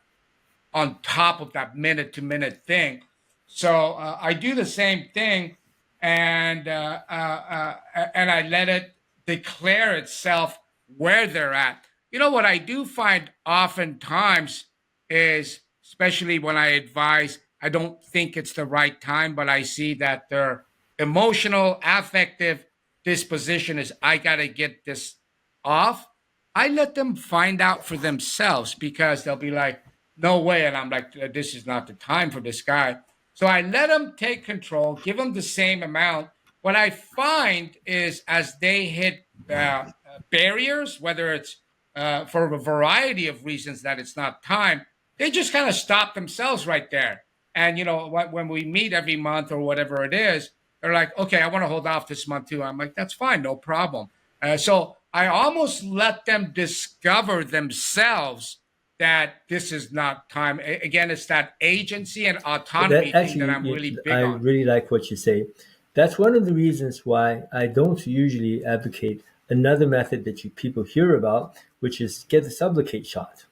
on top of that minute to minute thing. So I do the same thing, and and I let it declare itself where they're at. You know what I do find oftentimes is, especially when I advise, I don't think it's the right time, but I see that their emotional, affective disposition is I got to get this off. I let them find out for themselves because they'll be like, no way. And I'm like, this is not the time for this guy. So I let them take control, give them the same amount. What I find is as they hit barriers, whether it's for a variety of reasons that it's not time, they just kind of stop themselves right there. And, when we meet every month or whatever it is, they're like, okay, I want to hold off this month too. I'm like, that's fine, no problem. So I almost let them discover themselves that this is not time. Again, it's that agency and autonomy thing that I'm really big I on. really like what you say. That's one of the reasons why I don't usually advocate another method that people hear about, which is get the sublocade shot.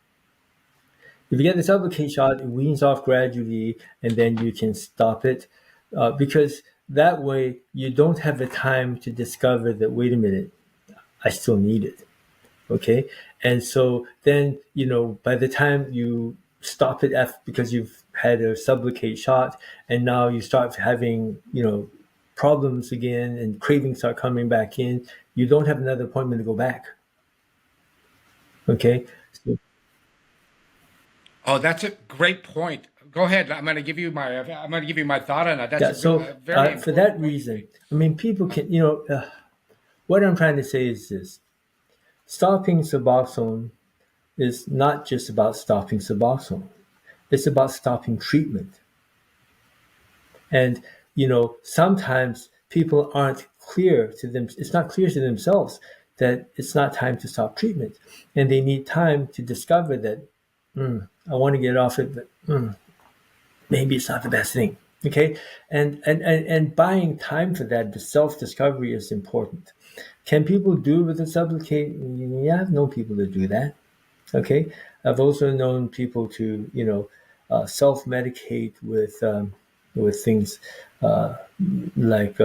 If you get the sublocade shot, it weans off gradually, and then you can stop it, because that way you don't have the time to discover that, wait a minute, I still need it. Okay. And so then, by the time you stop it because you've had a sublocade shot, and now you start having, problems again and cravings start coming back in, you don't have another appointment to go back. Okay. So, Oh, that's a great point. Go ahead. I'm going to give you my thought on that. That's yeah. a, So a very for important that point to reason, make. I mean, people can, what I'm trying to say is this: stopping Suboxone is not just about stopping Suboxone. It's about stopping treatment. And, sometimes people aren't clear to them. It's not clear to themselves that it's not time to stop treatment. And they need time to discover that, I want to get off it, but maybe it's not the best thing. Okay. And buying time for that, the self-discovery is important. Can people do it with a supplicate? Yeah, I've known people to do that. Okay. I've also known people to, self-medicate with things like,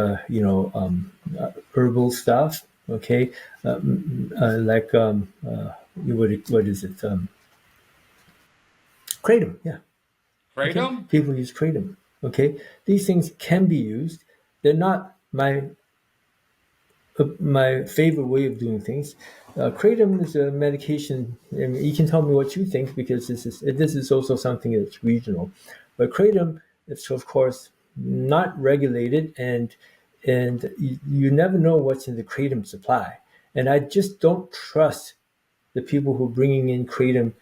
herbal stuff. Okay. Like, what is it? Kratom. Yeah. Okay. Kratom? People use kratom. Okay. These things can be used. They're not my favorite way of doing things. Kratom is a medication. I mean, you can tell me what you think because this is also something that's regional. But kratom, it's of course not regulated, and you never know what's in the kratom supply. And I just don't trust the people who are bringing in kratom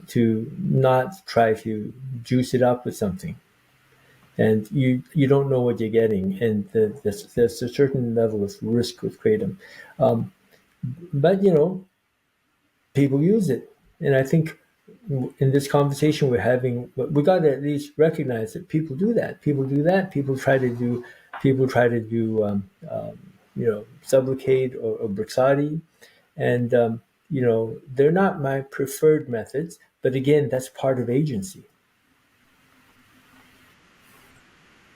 to not try to juice it up with something. And you don't know what you're getting, and there's a certain level of risk with kratom. Um, but people use it, and I think in this conversation we're having, we got to at least recognize that people do that. People do that. People try to do Sublocade or Brixadi, and they're not my preferred methods. But again, that's part of agency.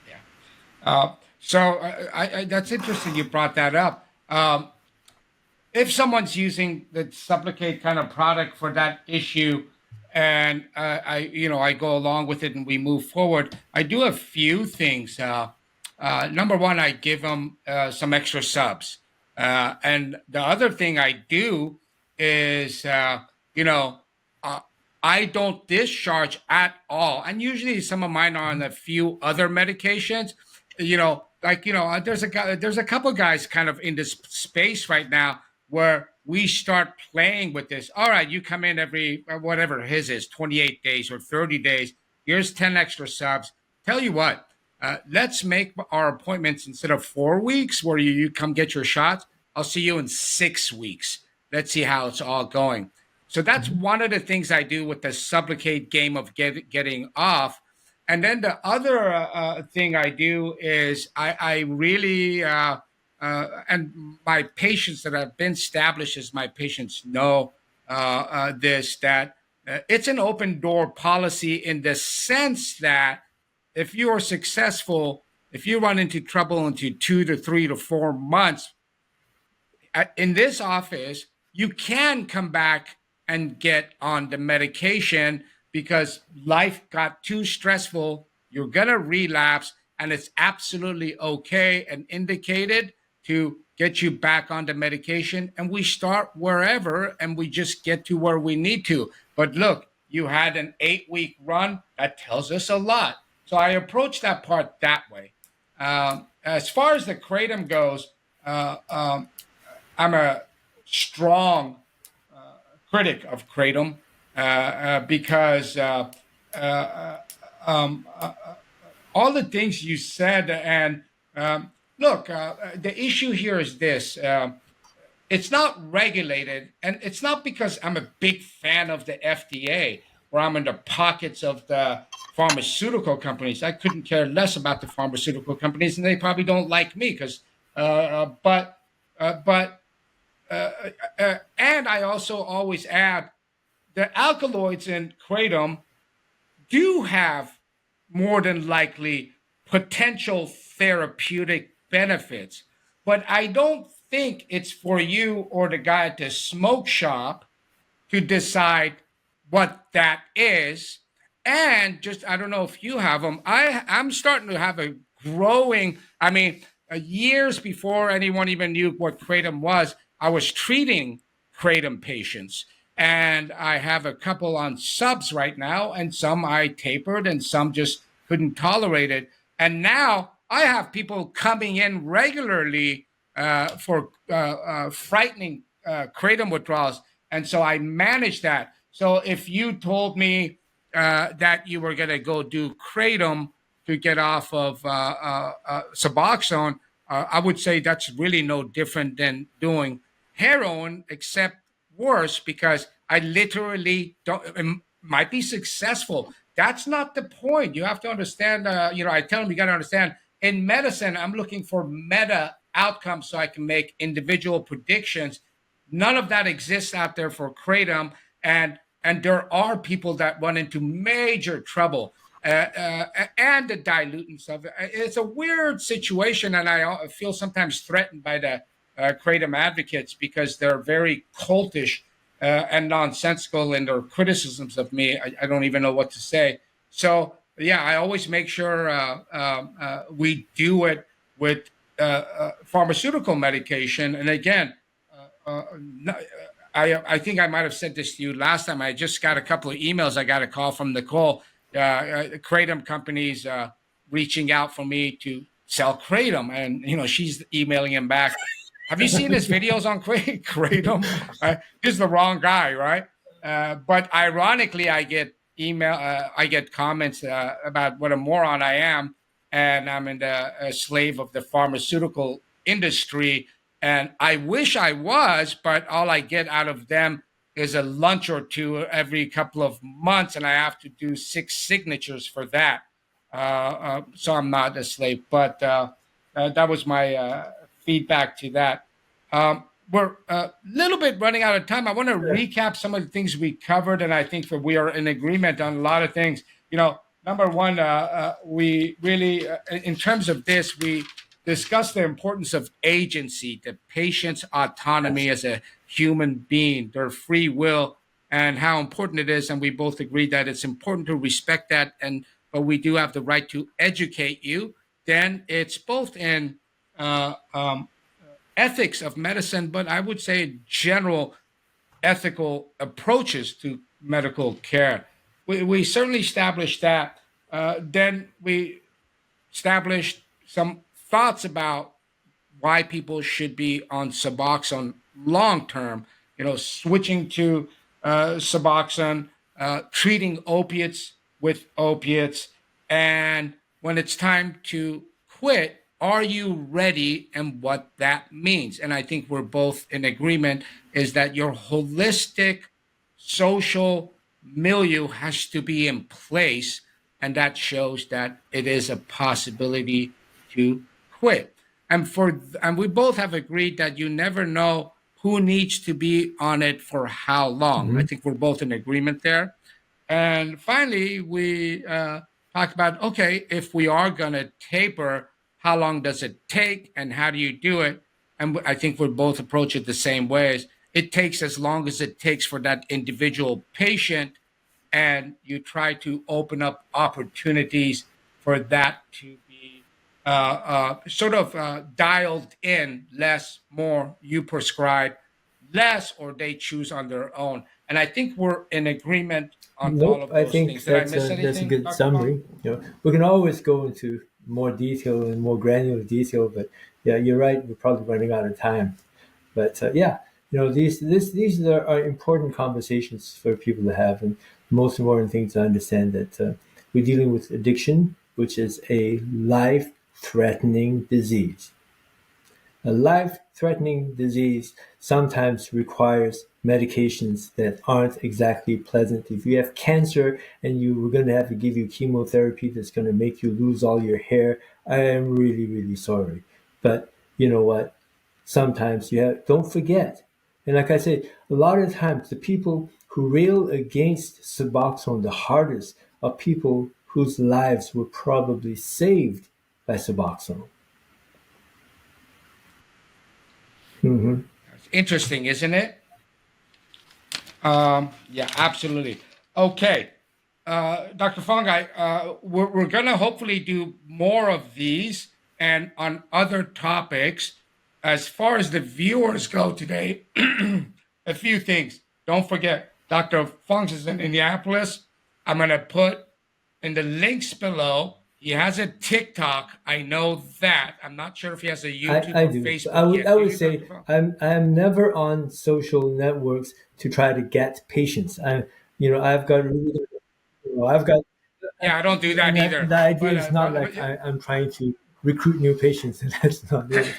Yeah. So that's interesting you brought that up. If someone's using the supplicate kind of product for that issue, and I go along with it and we move forward, I do a few things. Number one, I give them some extra subs, and the other thing I do is you know uh, I don't discharge at all, and usually some of mine are on a few other medications. There's a couple guys kind of in this space right now where we start playing with this. All right, you come in every whatever his is, 28 days or 30 days. Here's 10 extra subs. Tell you what, let's make our appointments instead of 4 weeks where you come get your shots. I'll see you in 6 weeks. Let's see how it's all going. So that's Mhm. one of the things I do with the Sublocade game of getting off. And then the other thing I do is I really, and my patients that have been established as my patients know this, that it's an open door policy in the sense that if you are successful, if you run into trouble into 2 to 3 to 4 months, in this office, you can come back and get on the medication because life got too stressful. You're going to relapse, and it's absolutely okay and indicated to get you back on the medication. And we start wherever and we just get to where we need to. But look, you had an 8-week run. That tells us a lot. So I approach that part that way. As far as the kratom goes, uh, um, I'm a strong critic of kratom because uh, um, uh, all the things you said. And look, the issue here is this. It's not regulated, and it's not because I'm a big fan of the FDA or I'm in the pockets of the pharmaceutical companies. I couldn't care less about the pharmaceutical companies, and they probably don't like me because, but and I also always add the alkaloids in kratom do have more than likely potential therapeutic benefits, but I don't think it's for you or the guy at the smoke shop to decide what that is. And just, I don't know if you have them. I'm starting to have a growing, I mean, years before anyone even knew what kratom was, I was treating kratom patients. And I have a couple on subs right now, and some I tapered, and some just couldn't tolerate it. And now I have people coming in regularly for frightening kratom withdrawals, and so I manage that. So if you told me that you were going to go do kratom to get off of Suboxone, I would say that's really no different than doing heroin, except worse because I literally don't. It might be successful. That's not the point. You have to understand. I tell them you got to understand. In medicine, I'm looking for meta outcomes so I can make individual predictions. None of that exists out there for kratom, and there are people that run into major trouble. And the dilutants of it. It's a weird situation, and I feel sometimes threatened by the kratom advocates because they're very cultish and nonsensical in their criticisms of me. I don't even know what to say. So yeah, I always make sure we do it with pharmaceutical medication. And again, I think I might have said this to you last time. I just got a couple of emails. I got a call from Nicole, kratom companies reaching out for me to sell kratom, and she's emailing him back. Have you seen his videos on kratom? He's the wrong guy, right? But ironically, I get comments about what a moron I am, and I'm a slave of the pharmaceutical industry. And I wish I was, but all I get out of them is a lunch or two every couple of months, and I have to do 6 signatures for that. So I'm not a slave, but that was my feedback to that. We're a little bit running out of time. I want to recap some of the things we covered, and I think that we are in agreement on a lot of things. Number one, we really, in terms of this, we discussed the importance of agency, the patient's autonomy as a human being, their free will, and how important it is. And we both agreed that it's important to respect that, but we do have the right to educate you. Then it's both in ethics of medicine, but I would say general ethical approaches to medical care. We certainly established that. Then we established some thoughts about why people should be on Suboxone long term. Switching to Suboxone, treating opiates with opiates, and when it's time to quit, are you ready and what that means? And I think we're both in agreement is that your holistic social milieu has to be in place, and that shows that it is a possibility to quit. And we both have agreed that you never know who needs to be on it for how long. I Mhm. think we're both in agreement there. And finally, we talked about, okay, if we are going to taper, how long does it take and how do you do it? And I think we both approach it the same ways. It takes as long as it takes for that individual patient, and you try to open up opportunities for that to be sort of dialed in, less, more, you prescribe less, or they choose on their own. And I think we're in agreement on all Nope, of I those think things. Did I miss that's a anything, good Dr. Fong? summary. We can always go into more detail and more granular detail, but yeah, you're right. We're probably running out of time. But yeah, these are important conversations for people to have, and the most important thing to understand that we're dealing with addiction, which is a life-threatening disease. A life-threatening disease sometimes requires medications that aren't exactly pleasant. If you have cancer and you were going to have to give you chemotherapy that's going to make you lose all your hair, I am really, really sorry. But you know what? Sometimes don't forget. And like I said, a lot of times the people who rail against Suboxone the hardest are people whose lives were probably saved by Suboxone. Mm-hmm. It's interesting, isn't it? Yeah, absolutely. Okay. Dr. Fong, we're going to hopefully do more of these and on other topics. As far as the viewers go today, a few things. Don't forget, Dr. Fong is in Indianapolis. I'm going to put in the links below. He has a TikTok. I know that. I'm not sure if he has a YouTube I or do. Facebook I yet. Do would you, Dr. say Fong? I'm never on social networks to try to get patients. I've got really I've got Yeah, I don't do that and either. the idea But is not like I'm trying to recruit new patients. That's not it.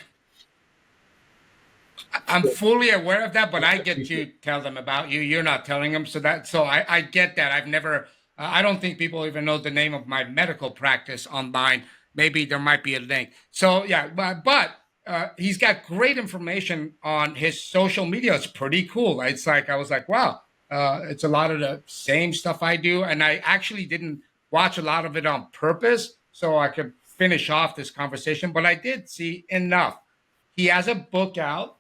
I'm So fully aware of that, but I I get to appreciate tell them about you. You're not telling them, so I get that. I've never. I don't think people even know the name of my medical practice online. Maybe there might be a link. So yeah, but he's got great information on his social media. It's pretty cool. It's like I was like, wow, it's a lot of the same stuff I do, and I actually didn't watch a lot of it on purpose so I could finish off this conversation, but I did see enough. He has a book out,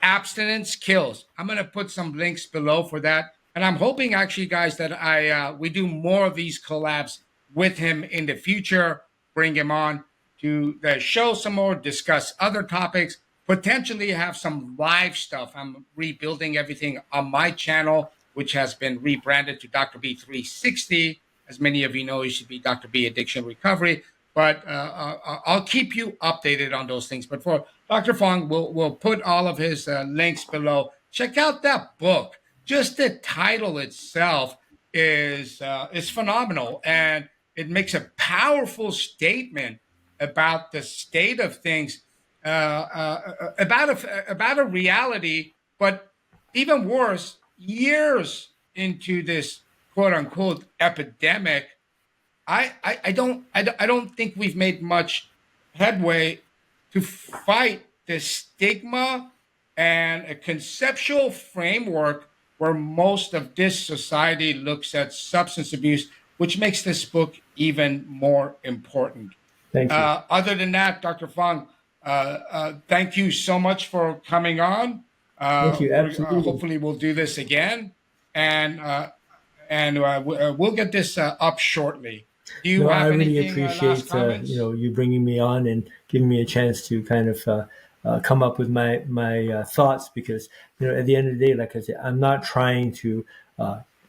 Abstinence Kills. I'm going to put some links below for that. And I'm hoping actually, guys, that we do more of these collabs with him in the future, bring him on to the show some more, discuss other topics, potentially have some live stuff. I'm rebuilding everything on my channel, which has been rebranded to Dr. B 360. As many of you know, it should be Dr. B Addiction Recovery. But I'll keep you updated on those things. But for Dr. Fong, we'll put all of his links below. Check out that book. Just the title itself is phenomenal, and it makes a powerful statement about the state of things, about a reality, but even worse, years into this quote unquote epidemic. I don't think we've made much headway to fight the stigma and a conceptual framework where most of this society looks at substance abuse, which makes this book even more important. Thank you. Other than that, Dr. Fong, thank you so much for coming on. Thank you. We're Absolutely. hopefully we'll do this again, and we'll get this up shortly. Do you No, I have really anything last appreciate comments? you bringing me on and giving me a chance to kind of come up with my thoughts because at the end of the day, like I said, I'm not trying to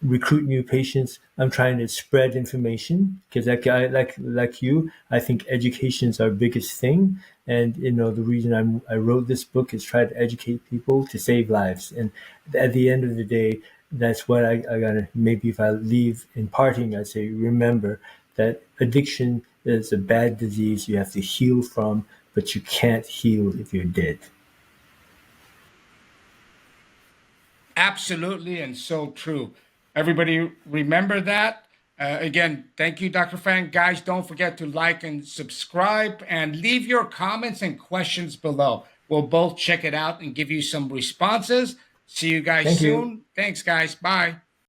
recruit new patients. I'm trying to spread information because like you, I think education is our biggest thing. And the reason I wrote this book is try to educate people to save lives. And at the end of the day, that's what I gotta. Maybe if I leave in parting, I say remember that addiction is a bad disease you have to heal from, but you can't heal if you're dead. Absolutely, and so true. Everybody remember that. Again, thank you, Dr. Fang. Guys, don't forget to like and subscribe and leave your comments and questions below. We'll both check it out and give you some responses. See you guys Thank you. soon. Thanks, guys. Bye.